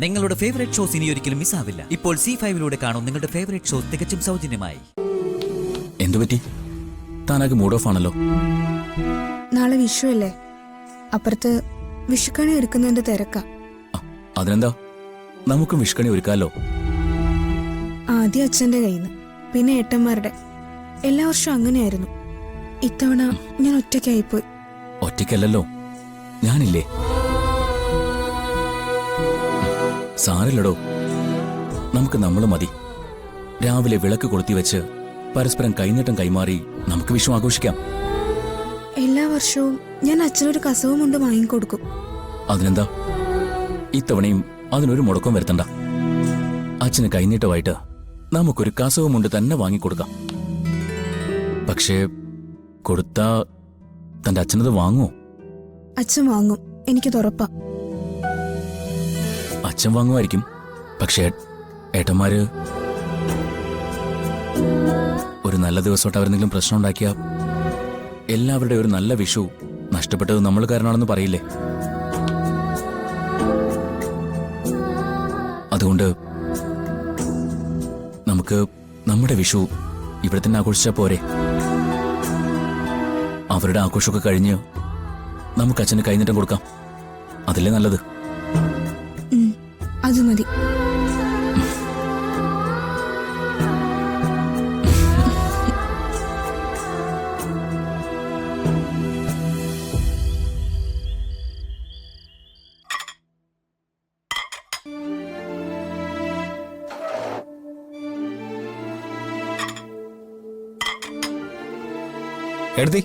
നിങ്ങളുടെ favourite shows ഇനി ഒരിക്കലും മിസ്സാവില്ല. ഇപ്പോൾ C5 കാണും നിങ്ങളുടെ ഫേവറേറ്റ് ഷോസ് തികച്ചും സൗജന്യമായി. എന്തുപറ്റി? താനാകെ മൂഡ് ഓഫ് ആണല്ലോ. നാളെ വിഷു അല്ലേ, അപ്പുറത്ത് വിഷുക്കണി ഒരുക്കുന്നതിന്റെ തിരക്കാ. അതിനെന്താ, നമുക്കും വിഷുക്കണി ഒരുക്കാലോ. ആദ്യം അച്ഛന്റെ കയ്യിൽ നിന്ന്, പിന്നെ ഏട്ടന്മാരുടെ. എല്ലാ വർഷവും അങ്ങനെയായിരുന്നു. ഇത്തവണ ഞാൻ ഒറ്റയ്ക്കായിപ്പോയി. ഒറ്റയ്ക്കല്ലല്ലോ, ഞാനില്ലേ. സാരില്ലടോ, നമുക്ക് നമ്മള് മതി. രാവിലെ വിളക്ക് കൊളുത്തി വെച്ച് പരസ്പരം കൈനീട്ടം കൈമാറി നമുക്ക് വിഷു ആഘോഷിക്കാം. എല്ലാ വർഷവും ഞാൻ അച്ഛനൊരു കസവും കൊണ്ട് വാങ്ങിക്കൊടുക്കും. അതിനെന്താ, ഇത്തവണയും അതിനൊരു മുടക്കം വരുത്തണ്ട. അച്ഛന് കൈനീട്ടമായിട്ട് നമുക്കൊരു കസവും കൊണ്ട് തന്നെ വാങ്ങിക്കൊടുക്കാം. പക്ഷേ കൊടുത്താ തന്റെ അച്ഛനത് വാങ്ങുമോ? അച്ഛൻ വാങ്ങും, എനിക്കത് ഉറപ്പാ. അച്ഛൻ വാങ്ങുമായിരിക്കും, പക്ഷേ ഏട്ടന്മാര് ഒരു നല്ല ദിവസമായിട്ട് അവരെന്തെങ്കിലും പ്രശ്നം ഉണ്ടാക്കിയ എല്ലാവരുടെ ഒരു നല്ല വിഷു നഷ്ടപ്പെട്ടത് നമ്മൾ കാരണമാണെന്ന് പറയില്ലേ. അതുകൊണ്ട് നമുക്ക് നമ്മുടെ വിഷു ഇവിടെ തന്നെ ആഘോഷിച്ചാൽ പോരെ. അവരുടെ ആഘോഷമൊക്കെ കഴിഞ്ഞ് നമുക്ക് അച്ഛന് കൈനീട്ടം കൊടുക്കാം. അതല്ലേ നല്ലത്? അത് മതി. എടുത്തി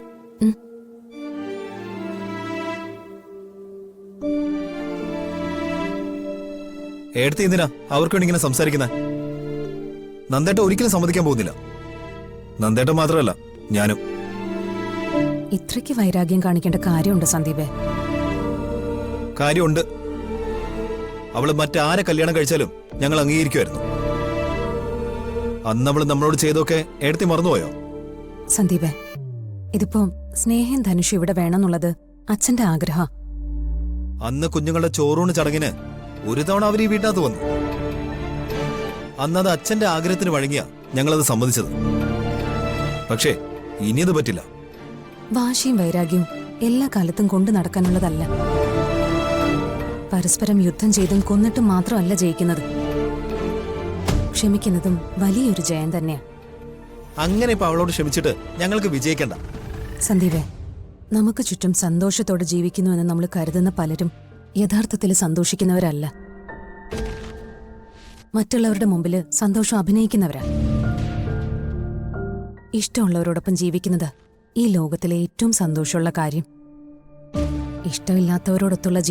എടുത്തി എന്തിനാ അവർക്ക് വേണ്ടി ഇങ്ങനെ സംസാരിക്കുന്നത്? നന്ദേട്ട ഒരിക്കലും സമ്മതിക്കാൻ പോകുന്നില്ല. നന്ദേട്ട മാത്രമല്ല, ഞാനും. ഇത്രയ്ക്ക് വൈരാഗ്യം കാണിക്കേണ്ട കാര്യമുണ്ട് സന്ദീപേ? കാര്യമുണ്ട്. അവള് മറ്റാരെ കല്യാണം കഴിച്ചാലും ഞങ്ങൾ അംഗീകരിക്കുമായിരുന്നു. അന്ന് അവള് നമ്മളോട് ചെയ്തൊക്കെ എടുത്തി മറന്നുപോയോ? സന്ദീപേ, ഇതിപ്പോ സ്നേഹം ധനുഷ് ഇവിടെ വേണമെന്നുള്ളത് അച്ഛന്റെ ആഗ്രഹ. അന്ന് കുഞ്ഞുങ്ങളുടെ ചോറൂണ് ചടങ്ങിന് ഒരു തവണ അവർ ഈ വീട്ടിനകത്ത് വന്നു. അന്നത് അച്ഛന്റെ ആഗ്രഹത്തിന് വഴങ്ങിയ ഞങ്ങളത് സമ്മതിച്ചത്. പക്ഷേ ഇനിയത് പറ്റില്ല. വാശിയും വൈരാഗ്യവും എല്ലാ കാലത്തും കൊണ്ടു നടക്കാനുള്ളതല്ല. പരസ്പരം യുദ്ധം ചെയ്തും കൊന്നിട്ടും മാത്രമല്ല ജയിക്കുന്നത്. ക്ഷമിക്കുന്നതും വലിയൊരു ജയം തന്നെയാ. അങ്ങനെ ഇപ്പൊ അവളോട് ക്ഷമിച്ചിട്ട് ഞങ്ങൾക്ക് വിജയിക്കണ്ട. സന്ദീപേ, നമുക്ക് ചുറ്റും സന്തോഷത്തോടെ ജീവിക്കുന്നുവെന്ന് നമ്മൾ കരുതുന്ന പലരും യഥാർത്ഥത്തിൽ സന്തോഷിക്കുന്നവരല്ല. മറ്റുള്ളവരുടെ മുമ്പില് സന്തോഷം അഭിനയിക്കുന്നവരാ. ഇഷ്ടമുള്ളവരോടൊപ്പം ജീവിക്കുന്നത് ഈ ലോകത്തിലെ ഏറ്റവും സന്തോഷമുള്ള കാര്യം. ഇഷ്ടമില്ലാത്തവരോടൊത്തുള്ള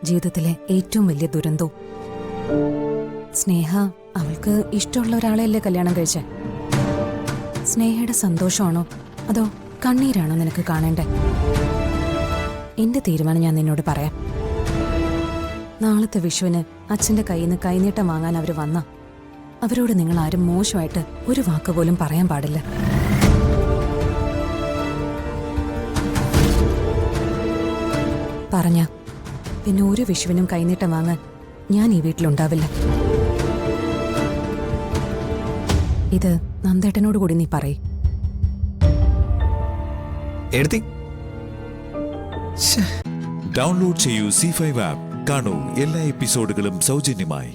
ജീവിതത്തിലെ ഏറ്റവും വലിയ ദുരന്തവും. സ്നേഹ അവൾക്ക് ഇഷ്ടമുള്ള ഒരാളെയല്ലേ കല്യാണം കഴിച്ചേ. സ്നേഹയുടെ സന്തോഷമാണോ അതോ കണ്ണീരാണോ നിനക്ക് കാണേണ്ടേ? എന്റെ തീരുമാനം ഞാൻ നിന്നോട് പറയാം. നാളത്തെ വിഷുവിന് അച്ഛന്റെ കയ്യിൽ നിന്ന് കൈനീട്ടം വാങ്ങാൻ അവര് വന്ന അവരോട് നിങ്ങൾ ആരും മോശമായിട്ട് ഒരു വാക്ക് പോലും പറയാൻ പാടില്ല. പറഞ്ഞ പിന്നെ ഒരു വിഷുവിനും കൈനീട്ടം വാങ്ങാൻ ഞാൻ ഈ വീട്ടിലുണ്ടാവില്ല. ഇത് നന്ദേട്ടനോട് കൂടി നീ പറയ്. ഡൗൺലോഡ് ചെയ്യൂ C5 ആപ്പ്. കാണൂ എല്ലാ എപ്പിസോഡുകളും സൗജന്യമായി.